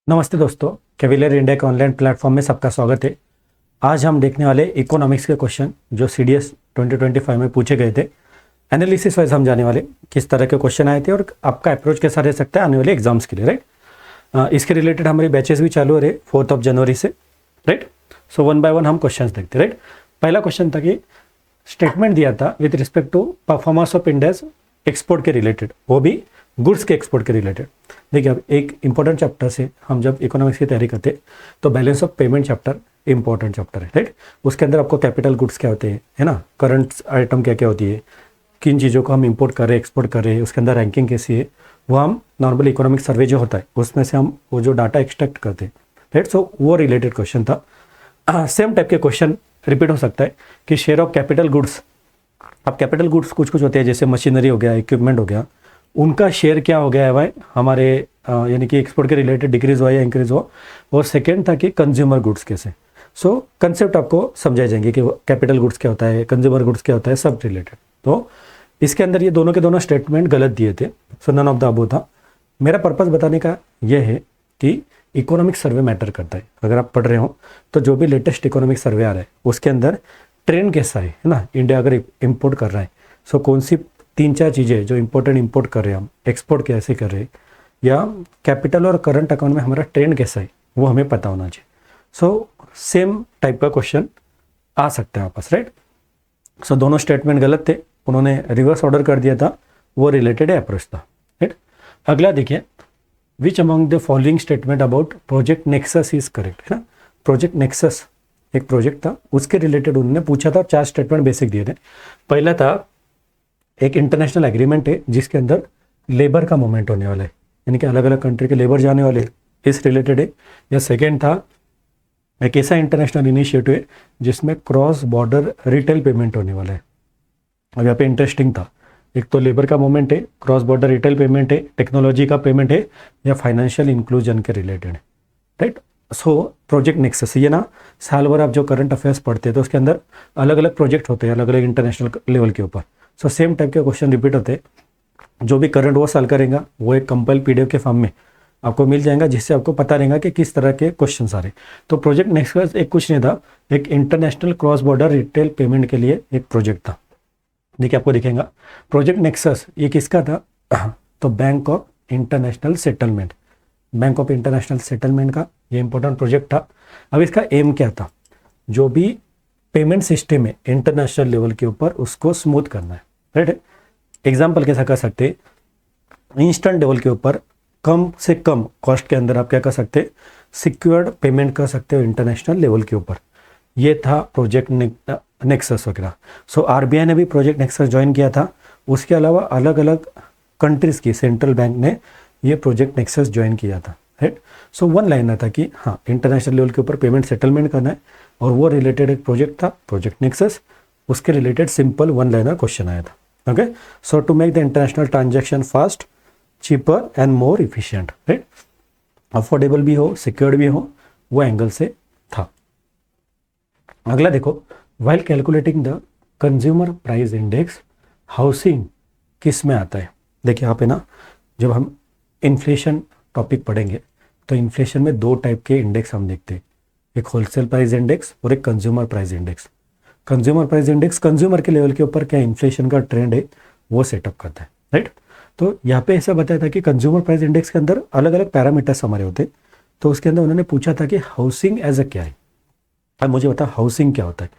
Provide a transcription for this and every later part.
नमस्ते दोस्तों, cavalier India के ऑनलाइन प्लेटफॉर्म में सबका स्वागत है। आज हम देखने वाले इकोनॉमिक्स के क्वेश्चन जो सीडीएस 2025 में पूछे गए थे। एनालिसिस वाइज हम जाने वाले किस तरह के क्वेश्चन आए थे और आपका अप्रोच कैसा रह सकता है आने वाले एग्जाम्स के लिए, राइट। इसके रिलेटेड हमारी बैचेस भी चालू हो रहे 4 जनवरी से, right. So one by one हम क्वेश्चन देखते, राइट। पहला क्वेश्चन था कि स्टेटमेंट दिया था with respect to performance of India's export के रिलेटेड, वो भी गुड्स के एक्सपोर्ट के रिलेटेड। देखिए, अब एक इंपॉर्टेंट चैप्टर से हम जब इकोनॉमिक्स की तैयारी करते हैं तो balance of payment chapter important chapter है, राइट। उसके अंदर आपको कैपिटल गुड्स क्या होते हैं, है ना, करंट आइटम क्या क्या होती है, किन चीज़ों को हम इंपोर्ट कर रहे हैं, एक्सपोर्ट कर रहे हैं, उसके अंदर रैंकिंग कैसी है, वो हम नॉर्मल इकोनॉमिक सर्वे जो होता है उसमें से हम वो जो डाटा एक्सट्रैक्ट करते हैं, राइट। सो वो रिलेटेड क्वेश्चन था। सेम टाइप के क्वेश्चन रिपीट हो सकता है कि शेयर ऑफ कैपिटल गुड्स। अब कैपिटल गुड्स कुछ कुछ होते हैं, जैसे मशीनरी हो गया, इक्विपमेंट हो गया, उनका शेयर क्या हो गया है भाई हमारे यानी कि एक्सपोर्ट के रिलेटेड डिक्रीज हुआ या इंक्रीज हुआ। और सेकेंड था कि कंज्यूमर गुड्स कैसे। सो कंसेप्ट आपको समझाए जाएंगे कि कैपिटल गुड्स क्या होता है, कंज्यूमर गुड्स क्या होता है, सब रिलेटेड। तो इसके अंदर ये दोनों के दोनों स्टेटमेंट गलत दिए थे, सो नन ऑफ द अबव था। मेरा पर्पज़ बताने का यह है कि इकोनॉमिक सर्वे मैटर करता है। अगर आप पढ़ रहे हो तो जो भी लेटेस्ट इकोनॉमिक सर्वे आ रहा है उसके अंदर ट्रेंड कैसा है ना, इंडिया अगर इम्पोर्ट कर रहा है सो कौन सी 3-4 चीज़ें जो इंपॉर्टेंट इंपोर्ट कर रहे हैं, हम एक्सपोर्ट कैसे कर रहे हैं, या कैपिटल और करंट अकाउंट में हमारा ट्रेंड कैसा है वो हमें पता होना चाहिए। सो सेम टाइप का क्वेश्चन आ सकता है वापस, राइट। सो दोनों स्टेटमेंट गलत थे, उन्होंने रिवर्स ऑर्डर कर दिया था, वो रिलेटेड अप्रोच था, राइट। अगला देखिए, which among the following statement about project nexus is correct, है ना। प्रोजेक्ट नेक्सस एक प्रोजेक्ट था, उसके रिलेटेड उन्होंने पूछा था और 4 स्टेटमेंट बेसिक दिए थे। पहला था एक इंटरनेशनल एग्रीमेंट है जिसके अंदर लेबर का मूवमेंट होने वाला है, यानी कि अलग अलग कंट्री के लेबर जाने वाले हैं, इस रिलेटेड है। या सेकेंड था एक ऐसा इंटरनेशनल इनिशिएटिव है जिसमें क्रॉस बॉर्डर रिटेल पेमेंट होने वाला है। अब यहाँ पे इंटरेस्टिंग था, एक तो लेबर का मूवमेंट है, क्रॉस बॉर्डर रिटेल पेमेंट है, टेक्नोलॉजी का पेमेंट है, या फाइनेंशियल इंक्लूजन के रिलेटेड है, राइट। सो प्रोजेक्ट नेक्सस, ये ना साल भर आप जो करंट अफेयर्स पढ़ते हैं तो उसके अंदर अलग अलग प्रोजेक्ट होते हैं अलग अलग इंटरनेशनल लेवल के ऊपर। सो सेम टाइप के क्वेश्चन रिपीट होते हैं। जो भी करंट वो साल करेगा वो एक कंपाइल पीडीएफ के फॉर्म में आपको मिल जाएगा, जिससे आपको पता रहेगा कि किस तरह के क्वेश्चन आ रहे। तो प्रोजेक्ट नेक्सस एक कुछ नहीं था, एक international cross border retail payment के लिए एक प्रोजेक्ट था। देखिए आपको दिखेगा प्रोजेक्ट नेक्सस ये किसका था, तो bank of international settlement, bank of international settlement का ये इंपॉर्टेंट प्रोजेक्ट था। अब इसका एम क्या था, जो भी पेमेंट सिस्टम है इंटरनेशनल लेवल के ऊपर उसको स्मूथ करना है, राइट। एग्जाम्पल कैसा कर सकते हैं, इंस्टेंट लेवल के ऊपर कम से कम कॉस्ट के अंदर आप क्या कर सकते हैं, सिक्योर्ड पेमेंट कर सकते हो इंटरनेशनल लेवल के ऊपर। ये था प्रोजेक्ट नेक्सस वगैरह। सो आरबीआई ने भी प्रोजेक्ट नेक्सस ज्वाइन किया था, उसके अलावा अलग अलग कंट्रीज़ की सेंट्रल बैंक ने ये प्रोजेक्ट नेक्सस ज्वाइन किया था, राइट। सो वन लाइनर था कि हाँ इंटरनेशनल लेवल के ऊपर पेमेंट सेटलमेंट करना है, और वो रिलेटेड एक प्रोजेक्ट था प्रोजेक्ट नेक्सस, उसके related simple one liner question आया था। Okay, so to make the international transaction fast, cheaper and more efficient, right, affordable भी हो, सिक्योर्ड भी हो, वो एंगल से था। अगला देखो, while calculating the consumer price index, housing किस में आता है। देखिए यहाँ पे ना जब हम इन्फ्लेशन टॉपिक पढ़ेंगे तो इन्फ्लेशन में 2 टाइप के इंडेक्स हम देखते हैं, एक होलसेल प्राइस इंडेक्स और एक consumer price index. Consumer price index consumer के लेवल के ऊपर क्या इन्फ्लेशन का ट्रेंड है वो सेटअप करता है, राइट। तो यहाँ पे ऐसा बताया था कि कंज्यूमर प्राइस इंडेक्स के अंदर अलग अलग पैरामीटर्स हमारे होते हैं। तो उसके अंदर उन्होंने पूछा था कि हाउसिंग एज अ क्या है। अब मुझे बता हाउसिंग क्या होता है,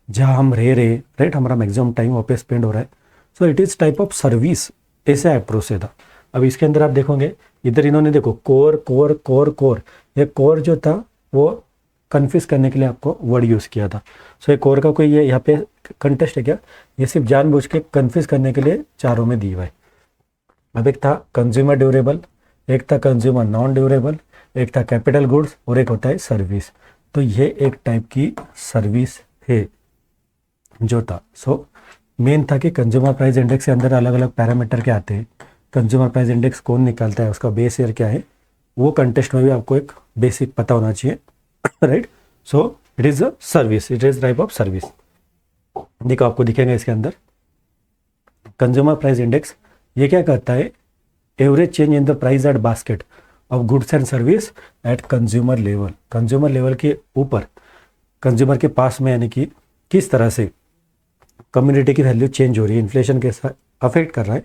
जहाँ हम रह रहे, राइट, हमारा मैक्सिमम टाइम वहाँ पे स्पेंड हो रहा है। सो it is type of service, ऐसा अप्रोच से था। अब इसके अंदर आप देखोगे इधर इन्होंने देखो कोर कोर कोर कोर, ये कोर जो था वो कन्फ्यूज करने के लिए आपको वर्ड यूज़ किया था। सो ये कोर का कोई ये यहाँ पे कंटेस्ट है क्या, ये सिर्फ जानबूझ के कन्फ्यूज करने के लिए चारों में दी हुआ है। अब एक था कंज्यूमर ड्यूरेबल, एक था कंज्यूमर नॉन ड्यूरेबल, एक था कैपिटल गुड्स और एक होता है सर्विस। तो ये एक टाइप की सर्विस है जो था। सो मेन था कि कंज्यूमर प्राइस इंडेक्स के अंदर अलग अलग पैरामीटर के आते हैं, कंज्यूमर प्राइस इंडेक्स कौन निकालता है, उसका बेस ईयर क्या है, वो कंटेस्ट में भी आपको एक बेसिक पता होना चाहिए, right. So it is a service, it is type of service. देखो आपको दिखेगा इसके अंदर कंज्यूमर प्राइस इंडेक्स ये क्या करता है, average change in the price at basket, of goods and service at consumer level. Consumer level के ऊपर, कंज्यूमर के पास में, यानी कि किस तरह से कम्युनिटी की वैल्यू चेंज हो रही है, इन्फ्लेशन के साथ अफेक्ट कर रहा है,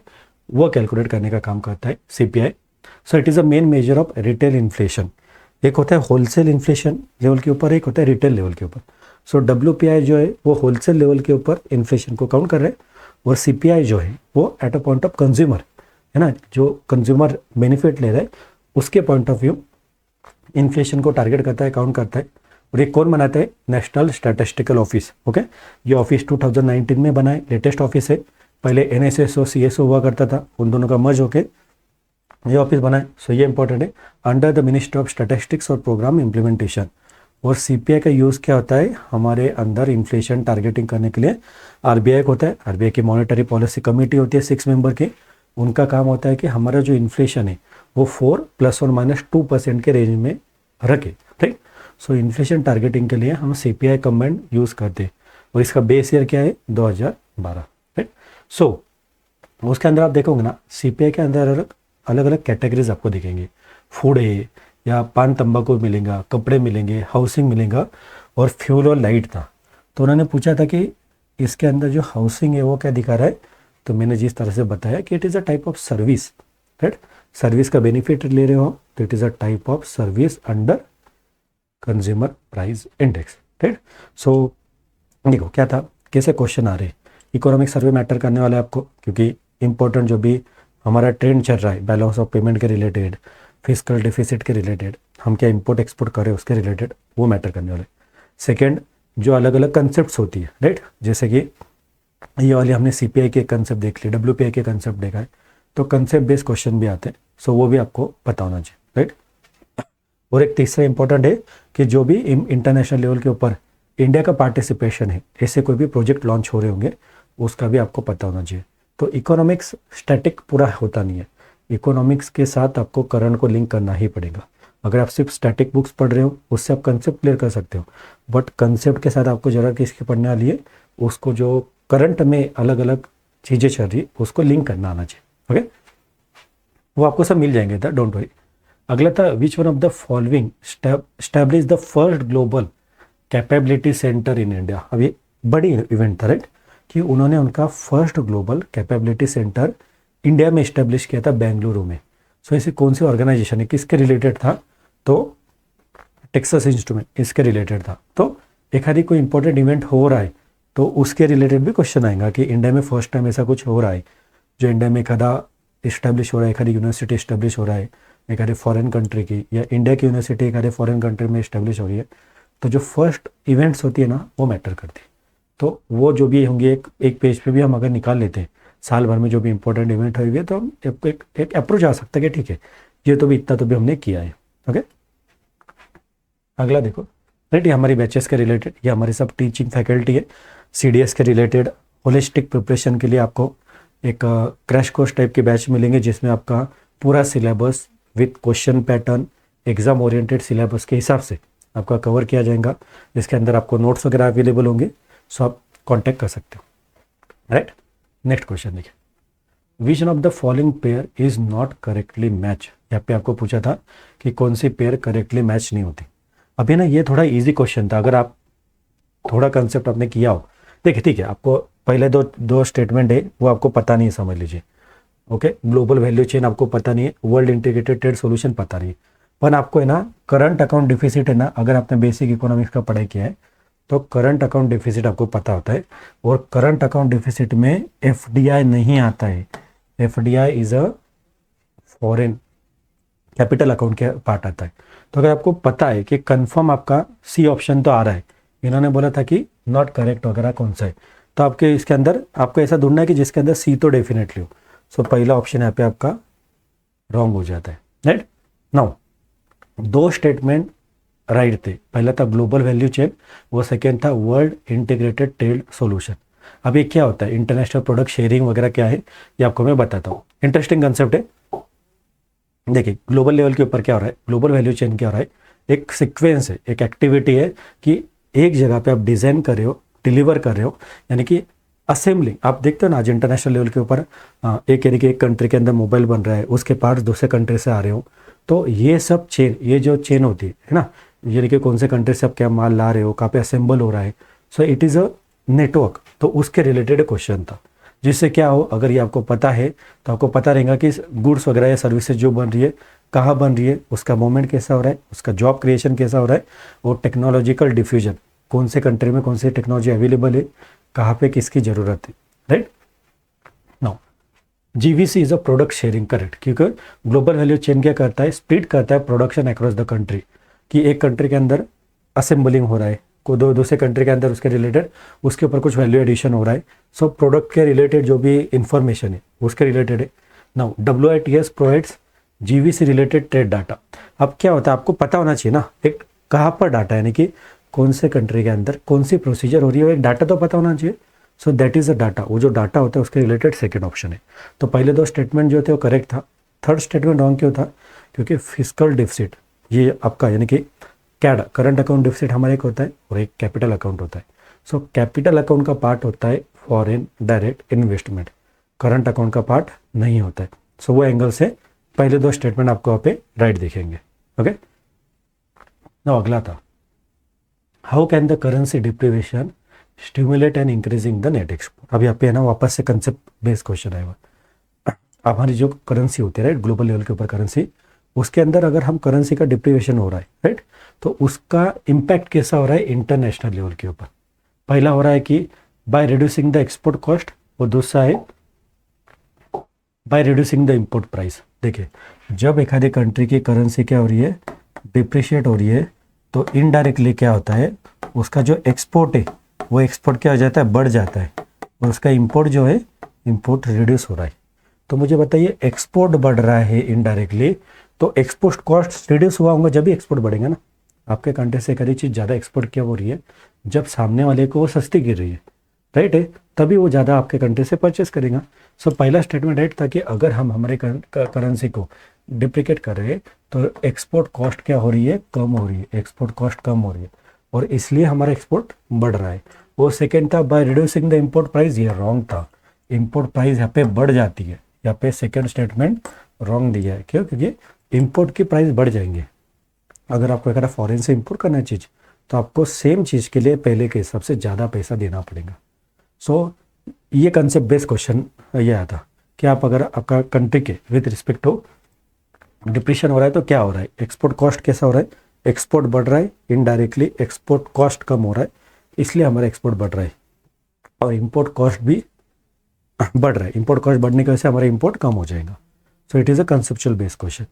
वो कैलकुलेट करने का काम करता है CPI. So it is a main measure of retail inflation. एक होता है होलसेल इन्फ्लेशन लेवल के ऊपर, एक होता है रिटेल लेवल के ऊपर। सो डब्ल्यूपीआई जो है वो होलसेल लेवल के ऊपर इन्फ्लेशन को काउंट कर रहे हैं, और सीपीआई जो है वो at a point of consumer, है ना, जो कंज्यूमर बेनिफिट ले रहा है उसके पॉइंट ऑफ व्यू इन्फ्लेशन को टारगेट करता है, काउंट करता है। और ये कौन बनाता है? National statistical office. ओके, ये ऑफिस 2019 में बना है, लेटेस्ट ऑफिस है। पहले एनएसएसओ सीएसओ हुआ करता था, उन दोनों का मर्ज होके ये ऑफिस बना है। सो ये इंपॉर्टेंट है, under the ministry of statistics और प्रोग्राम इम्प्लीमेंटेशन। और सीपीआई का यूज़ क्या होता है हमारे अंदर इन्फ्लेशन टारगेटिंग करने के लिए? आरबीआई को होता है, आरबीआई की मॉनेटरी पॉलिसी कमेटी होती है 6 मेंबर की। उनका काम होता है कि हमारा जो इन्फ्लेशन है वो 4 ± 2% के रेंज में रखे, ठीक। सो इन्फ्लेशन टारगेटिंग के लिए हम सीपीआई कमांड यूज़ करते हैं, और इसका बेस ईयर क्या है? 2012, ठीक। सो उसके अंदर आप देखोगे ना, सीपीआई के अंदर अलग अलग कैटेगरीज आपको दिखेंगे। फूड है, या पान तंबाकू मिलेगा, कपड़े मिलेंगे, हाउसिंग मिलेगा, और फ्यूल और लाइट था। तो उन्होंने पूछा था कि इसके अंदर जो हाउसिंग है वो क्या दिखा रहा है? तो मैंने जिस तरह से बताया कि it is a type of service, right. Service का बेनिफिट ले रहे हो तो it is a type of service under consumer price index, right. So देखो क्या था, कैसे क्वेश्चन आ रहे हैं। इकोनॉमिक सर्वे मैटर करने वाला है आपको, क्योंकि इंपॉर्टेंट जो भी हमारा ट्रेंड चल रहा है बैलेंस ऑफ पेमेंट के रिलेटेड, फिस्कल डेफिसिट के रिलेटेड, हम क्या इंपोर्ट एक्सपोर्ट करें उसके रिलेटेड, वो मैटर करने वाले। सेकेंड, जो अलग अलग कंसेप्ट होती है, राइट, जैसे कि ये वाली हमने सीपीआई के कंसेप्ट देख लिए, डब्ल्यूपीआई के कंसेप्ट देखा है, तो कंसेप्ट बेस्ड क्वेश्चन भी आते हैं। सो वो भी आपको पता होना चाहिए, राइट। और एक तीसरा इंपॉर्टेंट है कि जो भी इंटरनेशनल लेवल के ऊपर इंडिया का पार्टिसिपेशन है, ऐसे कोई भी प्रोजेक्ट लॉन्च हो रहे होंगे, उसका भी आपको पता होना चाहिए। तो इकोनॉमिक्स स्टैटिक पूरा होता नहीं है, इकोनॉमिक्स के साथ आपको करंट को लिंक करना ही पड़ेगा। अगर आप सिर्फ स्टैटिक बुक्स पढ़ रहे हो उससे आप कंसेप्ट क्लियर कर सकते हो, बट कंसेप्ट के साथ आपको जरा किसकी पढ़ने वाली है, उसको जो करंट में अलग अलग चीज़ें चल रही उसको लिंक करना आना चाहिए। ओके, वो आपको सब मिल जाएंगे था, डोंट वरी। अगला था, which one of the following establish the first global capability centre in India. अभी बड़ी इवेंट था, राइट, कि उन्होंने उनका first global capability centre India में इस्टेब्लिश किया था, बेंगलुरु में। सो ऐसी कौन सी ऑर्गेनाइजेशन है, किसके रिलेटेड था? तो टेक्सास इंस्ट्रूमेंट, इसके रिलेटेड था। तो एक आदि कोई इंपॉर्टेंट इवेंट हो रहा है तो उसके रिलेटेड भी क्वेश्चन आएगा कि इंडिया में फर्स्ट टाइम ऐसा कुछ हो रहा है, जो इंडिया में एक आधा इस्टेब्लिश हो रहा है, एक आधी यूनिवर्सिटी इस्टेब्लिश हो रहा है, एक आधे फॉरेन कंट्री की, या इंडिया की यूनिवर्सिटी एक आधे फॉरेन कंट्री में इस्टेब्लिश हो रही है, तो जो फर्स्ट इवेंट्स होती है ना वो मैटर करती है। तो वो जो भी होंगे एक पेज पे भी हम अगर निकाल लेते हैं साल भर में जो भी इंपॉर्टेंट इवेंट हुए हैं, तो हम एक अप्रोच आ सकता है कि ठीक है ये तो भी इतना तो भी हमने किया है। ओके, अगला देखो, राइट, ये हमारी बैचेस के रिलेटेड, ये हमारी सब टीचिंग फैकल्टी है, सीडीएस के रिलेटेड होलिस्टिक प्रिपरेशन के लिए आपको एक क्रैश कोर्स टाइप के बैच मिलेंगे, जिसमें आपका पूरा syllabus with question pattern, exam oriented syllabus के हिसाब से आपका कवर किया जाएगा। इसके अंदर आपको नोट्स वगैरह अवेलेबल होंगे, सो आप कॉन्टैक्ट कर सकते हो, राइट। नेक्स्ट क्वेश्चन देखिए, which of the following pair is not correctly match. यहाँ पे आपको पूछा था कि कौन सी पेयर करेक्टली मैच नहीं होती। अभी ना ये थोड़ा इजी क्वेश्चन था, अगर आप थोड़ा कंसेप्ट आपने किया हो। देखिए ठीक है, आपको पहले दो स्टेटमेंट है वो आपको पता नहीं है, समझ लीजिए। ओके, ग्लोबल वैल्यू चेन आपको पता नहीं है, वर्ल्ड इंटीग्रेटेड ट्रेड सॉल्यूशन पता नहीं है, पर आपको है ना करंट अकाउंट डिफिसिट है ना, अगर आपने बेसिक इकोनॉमिक्स का पढ़ाई किया है तो करंट अकाउंट डिफिसिट आपको पता होता है। और करंट अकाउंट डिफिसिट में एफडीआई नहीं आता है, FDI is a foreign capital account के पार्ट आता है। तो अगर आपको पता है कि कंफर्म आपका सी ऑप्शन तो आ रहा है, इन्होंने बोला था कि नॉट करेक्ट वगैरह कौन सा है, तो आपके इसके अंदर आपको ऐसा ढूंढना है कि जिसके अंदर सी तो डेफिनेटली हो। सो पहला ऑप्शन यहाँ पे आपका रॉन्ग हो जाता है, राइट। नाउ दो स्टेटमेंट राइट थे, पहला था ग्लोबल वैल्यू चेन, वो सेकेंड था वर्ल्ड इंटीग्रेटेड ट्रेड सॉल्यूशन। अब ये क्या होता है, इंटरनेशनल प्रोडक्ट शेयरिंग वगैरह क्या है ये आपको मैं बताता हूँ। इंटरेस्टिंग कंसेप्ट है। देखिए ग्लोबल लेवल के ऊपर क्या हो रहा है, ग्लोबल वैल्यू चेन क्या हो रहा है, एक सीक्वेंस है, एक एक्टिविटी है कि एक जगह पे आप डिज़ाइन कर रहे हो, डिलीवर कर रहे हो, यानी कि असेंबलिंग। आप देखते हो ना आज इंटरनेशनल लेवल के ऊपर एक यानी कि एक कंट्री के अंदर मोबाइल बन रहा है, उसके पार्ट्स दूसरे कंट्री से आ रहे हो, तो ये सब चेन, ये जो चेन होती है ना, यानी कि कौन से कंट्री से आप क्या माल ला रहे हो, कहाँ पे असेंबल हो रहा है, सो इट इज़ अ नेटवर्क। तो उसके रिलेटेड क्वेश्चन था, जिससे क्या हो, अगर ये आपको पता है तो आपको पता रहेगा कि गुड्स वगैरह या सर्विसेज जो बन रही है कहाँ बन रही है, उसका मूवमेंट कैसा हो रहा है, उसका जॉब क्रिएशन कैसा हो रहा है, और टेक्नोलॉजिकल डिफ्यूजन, कौन से कंट्री में कौन सी टेक्नोलॉजी अवेलेबल है, कहाँ पे किसकी ज़रूरत है, right. Now GVC is a product sharing, correct, क्योंकि ग्लोबल वैल्यू चेन क्या करता है, स्प्लिट करता है प्रोडक्शन अक्रॉस द कंट्री, कि एक कंट्री के अंदर असेंबलिंग हो रहा है, को दूसरे कंट्री के अंदर उसके रिलेटेड उसके ऊपर कुछ वैल्यू एडिशन हो रहा है, सो प्रोडक्ट के रिलेटेड जो भी इंफॉर्मेशन है उसके रिलेटेड है। Now WITS provides GVC related trade data. अब क्या होता है, आपको पता होना चाहिए ना, एक कहाँ पर डाटा, यानी कि कौन से कंट्री के अंदर कौन सी प्रोसीजर हो रही है, एक डाटा तो पता होना चाहिए। So that is a data, वो जो डाटा होता है उसके रिलेटेड सेकेंड ऑप्शन है। तो पहले दो स्टेटमेंट जो थे वो करेक्ट था, थर्ड स्टेटमेंट रॉन्ग क्यों था, क्योंकि फिजिकल डिफिसिट ये आपका, यानी कि कैड करंट अकाउंट डिफिसिट हमारा एक होता है और एक कैपिटल अकाउंट होता है। सो कैपिटल अकाउंट का पार्ट होता है foreign direct investment, current account का पार्ट नहीं होता है। सो वो एंगल से पहले दो स्टेटमेंट आपको यहाँ पे राइट दिखेंगे। ओके, ना अगला था, how can the currency deprivation stimulate and increasing the net export. अब यहाँ पे है ना वापस से कंसेप्ट बेस्ड क्वेश्चन आएगा। हमारी जो करेंसी होती है, राइट, ग्लोबल लेवल के ऊपर करेंसी, उसके अंदर अगर हम करेंसी का डिप्रिवेशन हो रहा है, राइट, तो उसका इम्पैक्ट कैसा हो रहा है इंटरनेशनल लेवल के ऊपर। पहला हो रहा है कि by reducing the export cost, और दूसरा है by reducing the import price. देखिए, जब एक आधे कंट्री की करेंसी क्या हो रही है, डिप्रिशिएट हो रही है, तो इनडायरेक्टली क्या होता है, उसका जो एक्सपोर्ट है वो एक्सपोर्ट क्या हो जाता है, बढ़ जाता है, और उसका इम्पोर्ट जो है, इम्पोर्ट रिड्यूस हो रहा है। तो मुझे बताइए, एक्सपोर्ट बढ़ रहा है इनडायरेक्टली, तो एक्सपोर्ट कॉस्ट रिड्यूस हुआ होगा जब भी एक्सपोर्ट बढ़ेगा ना। आपके कंट्री से करी चीज़ ज़्यादा एक्सपोर्ट क्या हो रही है, जब सामने वाले को वो सस्ती गिर रही है, राइट है, तभी वो ज़्यादा आपके कंट्री से परचेस करेगा। सो पहला स्टेटमेंट राइट था कि अगर हम हमारे करेंसी को डिप्रिकेट कर रहे हैं तो एक्सपोर्ट कॉस्ट क्या हो रही है, कम हो रही है, एक्सपोर्ट कॉस्ट कम हो रही है, और इसलिए हमारा एक्सपोर्ट बढ़ रहा है। वो सेकेंड था by reducing the import price, ये रॉन्ग था, इम्पोर्ट प्राइस यहाँ पे बढ़ जाती है, यहाँ पे सेकेंड स्टेटमेंट रॉन्ग दिया है। क्यों, क्योंकि इम्पोर्ट की प्राइस बढ़ जाएंगे। अगर आपको अगर फॉरेन से इम्पोर्ट करना है चीज़, तो आपको सेम चीज़ के लिए पहले के हिसाब से ज़्यादा पैसा देना पड़ेगा। सो ये कंसेप्ट बेस्ड क्वेश्चन ये आया था कि आप अगर आपका कंट्री के विद रिस्पेक्ट टू डिप्रेशन हो रहा है तो क्या हो रहा है, एक्सपोर्ट कॉस्ट कैसा हो रहा है, एक्सपोर्ट बढ़ रहा है, इनडायरेक्टली एक्सपोर्ट कॉस्ट कम हो रहा है, इसलिए हमारा एक्सपोर्ट बढ़ रहा है, और इम्पोर्ट कॉस्ट भी बढ़ रहा है, इम्पोर्ट कॉस्ट बढ़ने की वजह से हमारा इम्पोर्ट कम हो जाएगा। So it is a conceptual based question.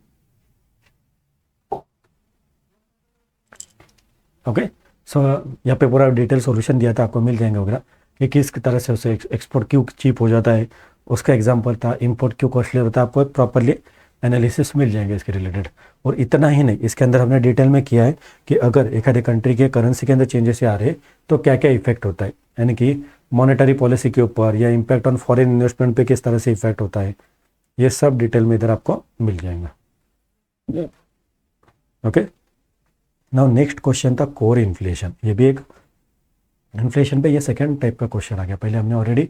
Okay, so यहाँ पे पूरा डिटेल सॉल्यूशन दिया था, आपको मिल जाएंगे वगैरह कि किस तरह से उसे एक्सपोर्ट क्यों चीप हो जाता है, उसका एग्जांपल था, इंपोर्ट क्यों कॉस्टली होता है, आपको एक प्रॉपरली एनालिसिस मिल जाएंगे इसके रिलेटेड। और इतना ही नहीं, इसके अंदर हमने डिटेल में किया है कि अगर एक आधे कंट्री के करेंसी के अंदर चेंजेस आ रहे तो क्या क्या इफेक्ट होता है, यानी कि मॉनेटरी पॉलिसी के ऊपर या इम्पैक्ट ऑन फॉरेन इन्वेस्टमेंट पे किस तरह से इफेक्ट होता है, ये सब डिटेल में इधर आपको मिल जाएगा। ओके, नाउ नेक्स्ट क्वेश्चन था कोर इन्फ्लेशन। ये भी एक इन्फ्लेशन पे ये सेकंड टाइप का क्वेश्चन आ गया। पहले हमने ऑलरेडी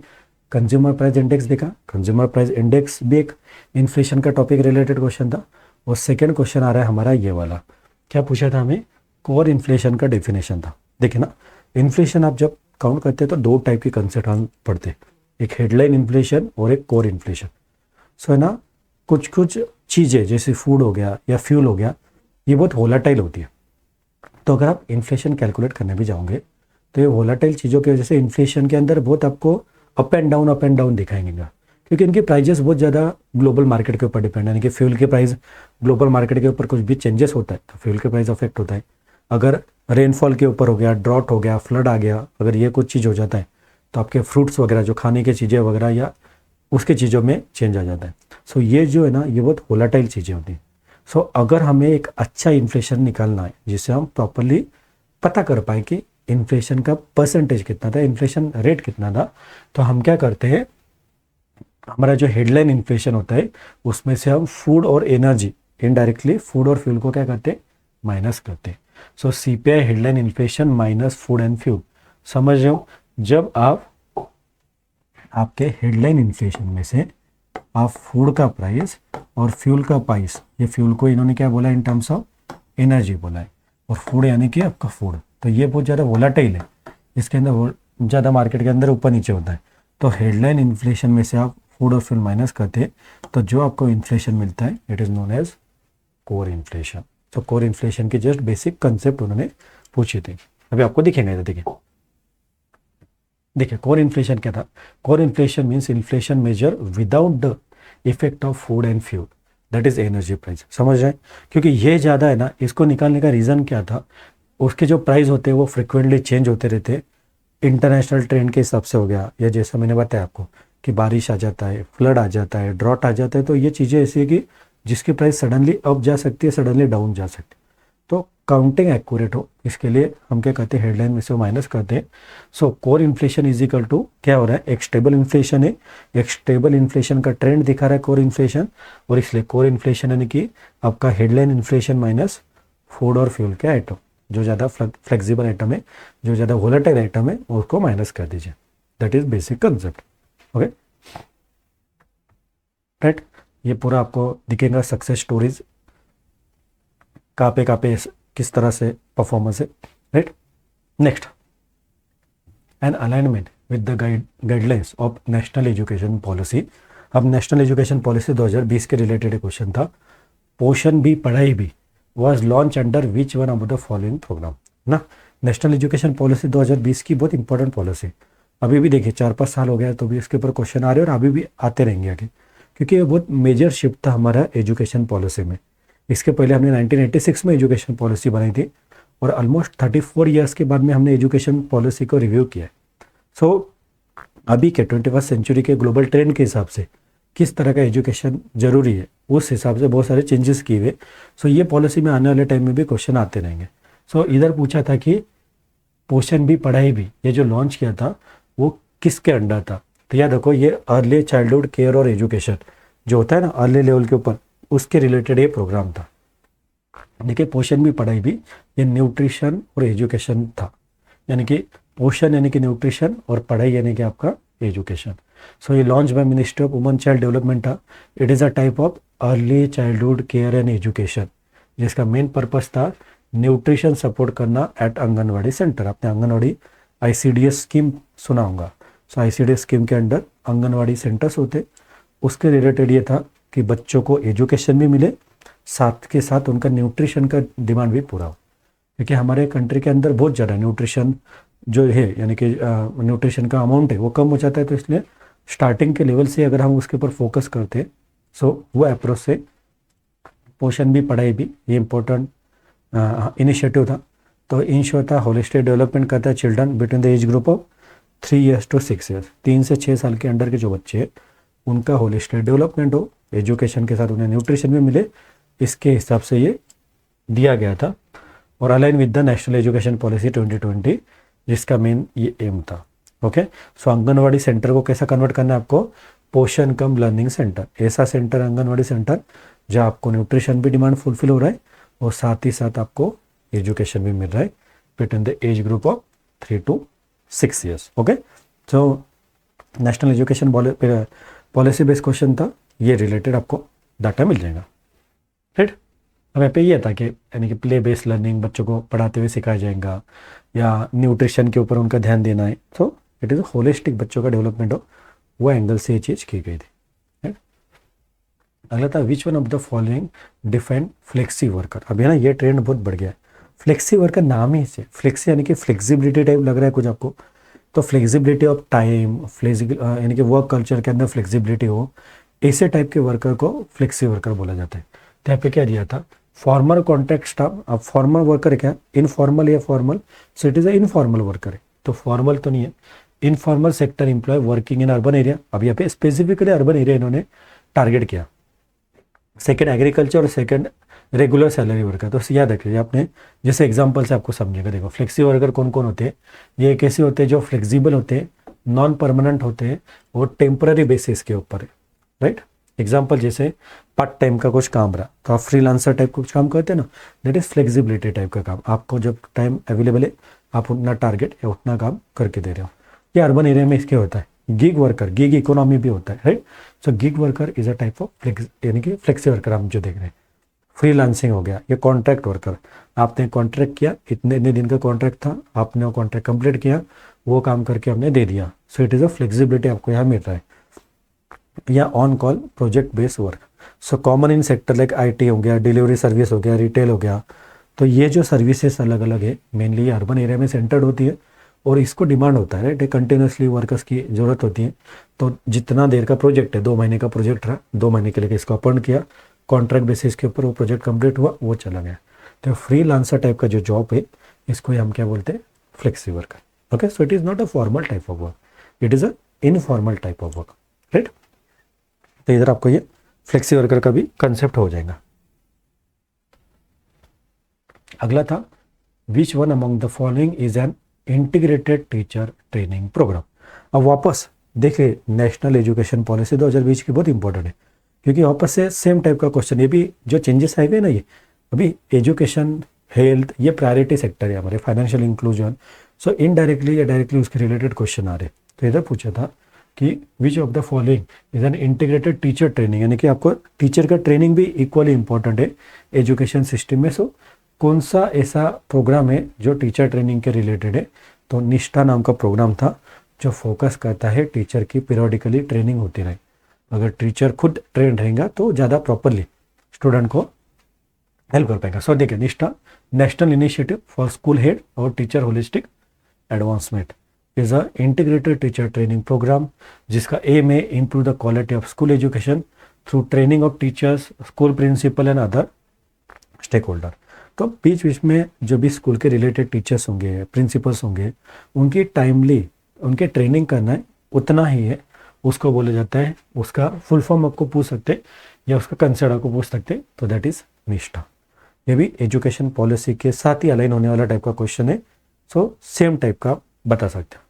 कंज्यूमर प्राइस इंडेक्स देखा, कंज्यूमर प्राइस इंडेक्स भी एक इन्फ्लेशन का टॉपिक रिलेटेड क्वेश्चन था। और सेकंड क्वेश्चन आ रहा है हमारा ये वाला, क्या पूछा था हमें, कोर इन्फ्लेशन का डेफिनेशन था। देखिए ना, इन्फ्लेशन आप जब काउंट करते हैं तो दो टाइप की कंसेप्ट हम पढ़ते हैं, एक हेडलाइन इन्फ्लेशन और एक कोर इन्फ्लेशन। सो है ना, कुछ कुछ चीज़ें जैसे फूड हो गया या फ्यूल हो गया, ये बहुत वोलाटाइल होती है। तो अगर आप इन्फ्लेशन कैलकुलेट करने भी जाओगे तो ये वोलाटाइल चीज़ों की वजह से इन्फ्लेशन के अंदर बहुत आपको अप एंड डाउन दिखाएंगे, क्योंकि इनकी प्राइजेस बहुत ज़्यादा ग्लोबल मार्केट के ऊपर डिपेंड है। यानी कि फ्यूल की प्राइस ग्लोबल मार्केट के ऊपर कुछ भी चेंजेस होता है तो फ्यूल के प्राइस अफेक्ट होता है। अगर रेनफॉल के ऊपर हो गया, ड्रॉट हो गया, फ्लड आ गया, अगर ये कुछ चीज़ हो जाता है तो आपके फ्रूट्स वगैरह जो खाने की चीज़ें वगैरह या उसके चीज़ों में चेंज आ जाता है। सो ये जो है ना, ये बहुत वोलाटाइल चीज़ें होती हैं। सो अगर हमें एक अच्छा इन्फ्लेशन निकालना है जिससे हम प्रॉपरली पता कर पाए कि इन्फ्लेशन का परसेंटेज कितना था, इन्फ्लेशन रेट कितना था, तो हम क्या करते हैं, हमारा जो हेडलाइन इन्फ्लेशन होता है उसमें से हम फूड और एनर्जी, इनडायरेक्टली फूड और फ्यूल को क्या करते हैं, माइनस करते हैं। सो CPI headline inflation minus food and fuel. समझ रहे हो, जब आप आपके हेडलाइन इन्फ्लेशन में से आप फूड का प्राइस और फ्यूल का प्राइस, ये फ्यूल को इन्होंने क्या बोला इन टर्म्स ऑफ एनर्जी बोला है, और फूड यानी कि आपका फूड, तो ये बहुत ज़्यादा वोलाटाइल है, इसके अंदर ज़्यादा मार्केट के अंदर ऊपर नीचे होता है। तो हेडलाइन इन्फ्लेशन में से आप फूड और फ्यूल माइनस करते हैं तो जो आपको इन्फ्लेशन मिलता है it is known as core inflation. तो कोर इन्फ्लेशन की जस्ट बेसिक कंसेप्ट उन्होंने पूछे थे, अभी आपको दिखेंगे। देखिए कोर इन्फ्लेशन क्या था। Core inflation means inflation measure without the effect of food and fuel, that is energy price. समझ रहे हैं, क्योंकि ये ज़्यादा है ना, इसको निकालने का रीज़न क्या था, उसके जो प्राइस होते हैं वो फ्रिक्वेंटली चेंज होते रहते, इंटरनेशनल ट्रेंड के हिसाब से हो गया, या जैसा मैंने बताया आपको कि बारिश आ जाता है, फ्लड आ जाता है, ड्रॉट आ जाता है, तो ये चीज़ें ऐसी है कि जिसकी प्राइस सडनली अप जा सकती है, सडनली डाउन जा सकती है। तो काउंटिंग एक्यूरेट हो इसके लिए हम क्या कहते हैं, हेडलाइन में से माइनस करते हैं। So core inflation is equal to क्या हो रहा है, एक स्टेबल इन्फ्लेशन है, एक स्टेबल इन्फ्लेशन का ट्रेंड दिखा रहा है कोर इन्फ्लेशन, और इसलिए कोर इन्फ्लेशन यानी कि आपका हेडलाइन इन्फ्लेशन माइनस फूड और फ्यूल के आइटम, जो ज़्यादा फ्लेक्सिबल आइटम है, जो ज़्यादा वोलेटाइल आइटम है, उसको माइनस कर दीजिए। That is basic concept. Okay right, ये पूरा आपको दिखेगा सक्सेस स्टोरीज कहाँ पे किस तरह से परफॉर्मेंस है। Right, next an alignment with the guidelines of national education policy. अब नेशनल एजुकेशन पॉलिसी 2020 के रिलेटेड क्वेश्चन था, पोषण भी पढ़ाई भी was launched under which one of the following program ना। नेशनल एजुकेशन पॉलिसी 2020 की बहुत इंपॉर्टेंट पॉलिसी, अभी भी देखिए 4-5 साल हो गया तो भी इसके ऊपर क्वेश्चन आ रहे हैं और अभी भी आते रहेंगे आगे, क्योंकि ये बहुत मेजर शिफ्ट था हमारा एजुकेशन पॉलिसी में। इसके पहले हमने 1986 में एजुकेशन पॉलिसी बनाई थी और ऑलमोस्ट 34 ईयर्स के बाद में हमने एजुकेशन पॉलिसी को रिव्यू किया है। सो अभी के 21st सेंचुरी के ग्लोबल ट्रेंड के हिसाब से किस तरह का एजुकेशन जरूरी है, उस हिसाब से बहुत सारे चेंजेस किए हुए। सो ये पॉलिसी में आने वाले टाइम में भी क्वेश्चन आते रहेंगे। सो इधर पूछा था कि पोषण भी पढ़ाई भी, ये जो लॉन्च किया था वो किसके अंडर था, तो याद रखो ये अर्ली चाइल्डहुड केयर और एजुकेशन जो होता है ना अर्ली लेवल के ऊपर, उसके रिलेटेड ये प्रोग्राम था। देखिए पोषण भी पढ़ाई भी ये न्यूट्रिशन और एजुकेशन था, यानी कि पोषण यानी कि न्यूट्रिशन और पढ़ाई यानी कि आपका एजुकेशन। सो ये launch by ministry of women child development था। It is a type of early childhood care and education, जिसका मेन पर्पस था न्यूट्रिशन सपोर्ट करना एट आंगनवाड़ी सेंटर। आपने आंगनवाड़ी ICDS स्कीम सुना होगा। सो ICDS स्कीम के अंडर आंगनवाड़ी सेंटर्स होते, उसके रिलेटेड ये था कि बच्चों को एजुकेशन भी मिले, साथ के साथ उनका न्यूट्रिशन का डिमांड भी पूरा हो, क्योंकि हमारे कंट्री के अंदर बहुत ज़्यादा न्यूट्रिशन जो है यानी कि न्यूट्रिशन का अमाउंट है वो कम हो जाता है। तो इसलिए स्टार्टिंग के लेवल से अगर हम उसके ऊपर फोकस करते हैं, सो वो अप्रोच से पोषण भी पढ़ाई भी ये इम्पोर्टेंट इनिशिएटिव था। तो इंश्योर था होलिस्टिक डेवलपमेंट करता है children between the age group of 3 years to 6 years, 3 से 6 साल के अंडर के जो बच्चे हैं उनका होलिस्टिक डेवलपमेंट हो, एजुकेशन के साथ उन्हें न्यूट्रिशन भी मिले, इसके हिसाब से ये दिया गया था। और align with the national education policy 2020, जिसका मेन ये एम था। ओके, सो आंगनवाड़ी सेंटर को कैसा कन्वर्ट करना है आपको, पोषण कम लर्निंग सेंटर, ऐसा सेंटर आंगनवाड़ी सेंटर जहाँ आपको न्यूट्रिशन भी डिमांड फुलफिल हो रहा है और साथ ही साथ आपको एजुकेशन भी मिल रहा है between the age group of 3 to 6 years। Okay, so national education policy based question था, ये रिलेटेड आपको डाटा मिल जाएगा। राइट, अब यहाँ पे ये था कि यानी कि प्ले बेस्ड लर्निंग बच्चों को पढ़ाते हुए सिखाया जाएगा या न्यूट्रिशन के ऊपर उनका ध्यान देना है। सो इट इज़ होलिस्टिक बच्चों का डेवलपमेंट हो, वो एंगल से ये चीज़ की गई थी। राइट, अगला था which one of the following define flexi worker. अभी है ना ये ट्रेंड बहुत बढ़ गया है, फ्लेक्सी वर्कर नाम ही से फ्लेक्सी यानी कि फ्लेक्सिबिलिटी टाइप लग रहा है कुछ आपको, तो फ्लेक्सिबिलिटी ऑफ टाइम, यानी कि वर्क कल्चर के अंदर फ्लेक्सिबिलिटी हो, ऐसे टाइप के वर्कर को फ्लेक्सी वर्कर बोला जाता है। तो यहाँ पे क्या दिया था, फॉर्मल कॉन्ट्रैक्ट स्टाफ। अब फॉर्मल वर्कर है क्या, इनफॉर्मल या formal, so it is a informal worker है, तो फॉर्मल तो नहीं है, informal sector employ working in urban area. अब यहाँ पे स्पेसिफिकली अर्बन एरिया इन्होंने टारगेट किया। सेकेंड एग्रीकल्चर और सेकेंड रेगुलर सैलरी वर्कर। तो याद रखिए आपने, जैसे एग्जांपल से आपको समझेगा। देखो फ्लेक्सी वर्कर कौन कौन होते हैं, ये कैसे होते हैं जो फ्लेक्सिबल होते हैं, नॉन परमानेंट होते हैं और टेम्पररी बेसिस के ऊपर है। राइट, एग्जांपल जैसे पार्ट टाइम का कुछ काम रहा तो आप फ्रीलांसर टाइप कुछ काम करते हैं ना, दैट इज फ्लेक्सिबिलिटी टाइप का काम। आपको जब टाइम अवेलेबल है आप उतना टारगेट या उतना काम करके दे रहे हो, ये अर्बन एरिया में इसके होता है। गिग वर्कर, गिग इकोनॉमी भी होता है, right. So gig worker is a type of यानी कि फ्लेक्सी वर्कर हम जो देख रहे हैं। फ्रीलांसिंग हो गया, ये कॉन्ट्रैक्ट वर्कर, आपने कॉन्ट्रैक्ट किया, इतने दिन का कॉन्ट्रैक्ट था, आपने वो कॉन्ट्रैक्ट कंप्लीट किया, वो काम करके हमने दे दिया। सो इट इज़ अ फ्लेक्सिबिलिटी आपको यहाँ मिल रहा है। या on call project based work, so common in sector like IT हो गया, डिलीवरी सर्विस हो गया, रिटेल हो गया। तो ये जो सर्विसेज अलग अलग है, मेनली ये अर्बन एरिया में सेंटर्ड होती है और इसको डिमांड होता है, राइट। कंटिन्यूसली वर्कर्स की ज़रूरत होती है। तो जितना देर का प्रोजेक्ट है, 2 महीने का प्रोजेक्ट रहा, 2 महीने के लिए इसको अपॉइंट किया, कॉन्ट्रैक्ट बेसिस के ऊपर वो प्रोजेक्ट कंप्लीट हुआ, वो चला गया। तो फ्रीलांसर टाइप का जो जॉब है, इसको हम क्या बोलते हैं, flexi worker. Okay, so it is not a formal type of work, it is a informal type of work, right. तो इधर आपको ये फ्लेक्सी वर्कर का भी कंसेप्ट हो जाएगा। अगला था which one among the following is an integrated teacher training programme. अब वापस देखिए, नेशनल एजुकेशन पॉलिसी 2020 की बहुत इंपॉर्टेंट है, क्योंकि वापस से सेम टाइप का क्वेश्चन, ये भी जो चेंजेस आए हुए ना, ये अभी एजुकेशन, हेल्थ, ये प्रायोरिटी सेक्टर है हमारे, फाइनेंशियल इंक्लूजन। सो इनडायरेक्टली या डायरेक्टली उसके रिलेटेड क्वेश्चन आ रहे। तो इधर पूछा था कि which of the following is an integrated teacher training, यानी कि आपको टीचर का ट्रेनिंग भी इक्वली इंपॉर्टेंट है एजुकेशन सिस्टम में। सो कौन सा ऐसा प्रोग्राम है जो टीचर ट्रेनिंग के रिलेटेड है? तो निष्ठा नाम का प्रोग्राम था, जो फोकस करता है टीचर की पीरियडिकली ट्रेनिंग होती रहे। अगर टीचर खुद ट्रेन रहेगा तो ज़्यादा प्रॉपरली स्टूडेंट को हेल्प कर पाएगा। सो देखिए, Nishtha national initiative for school head और teacher holistic advancement is a integrated teacher training programme, जिसका एम है improve the quality of school education through training of teachers, school principal and other stakeholder. तो बीच बीच में जो भी school के related teachers होंगे, प्रिंसिपल्स होंगे, उनकी टाइमली उनके ट्रेनिंग करना है, उतना ही है, उसको बोला जाता है। उसका फुल फॉर्म आपको पूछ सकते या उसका कंसेप्ट आपको पूछ सकते, तो दैट इज निष्ठा। ये भी एजुकेशन पॉलिसी के साथ ही अलाइन होने वाला टाइप का क्वेश्चन है। सो सेम टाइप का बता सकते हैं,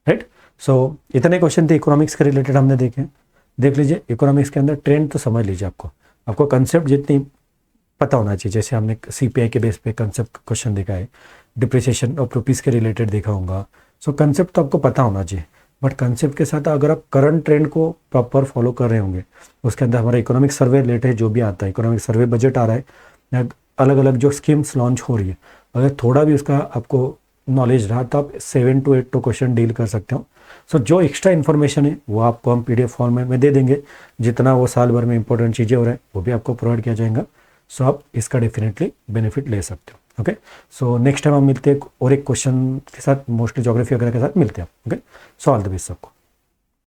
राइट। सो इतने क्वेश्चन थे इकोनॉमिक्स के रिलेटेड हमने देखे। देख लीजिए, इकोनॉमिक्स के अंदर ट्रेंड तो समझ लीजिए, आपको कंसेप्ट जितनी पता होना चाहिए। जैसे हमने सीपीआई के बेस पे कंसेप्ट क्वेश्चन देखा है, डिप्रिसिएशन ऑफ रुपीज़ के रिलेटेड देखा होगा। सो कंसेप्ट तो आपको पता होना चाहिए, बट कंसेप्ट के साथ अगर आप करंट ट्रेंड को प्रॉपर फॉलो कर रहे होंगे, उसके अंदर हमारा इकोनॉमिक सर्वे रिलेटेड जो भी आता है, इकोनॉमिक सर्वे बजट आ रहा है, या अलग अलग जो स्कीम्स लॉन्च हो रही है, अगर थोड़ा भी उसका आपको नॉलेज रहा तो आप 7 to 8 क्वेश्चन डील कर सकते हो। सो जो एक्स्ट्रा इन्फॉर्मेशन है वो आपको हम पीडीएफ फॉर्मेट में दे देंगे, जितना वो साल भर में इंपॉर्टेंट चीज़ें हो रहा है वो भी आपको प्रोवाइड किया जाएगा। सो आप इसका डेफिनेटली बेनिफिट ले सकते हो। ओके, सो नेक्स्ट टाइम हम मिलते हैं और एक क्वेश्चन के साथ, मोस्टली ज्योग्राफी वगैरह के साथ मिलते हैं। Okay, so all the best सबको।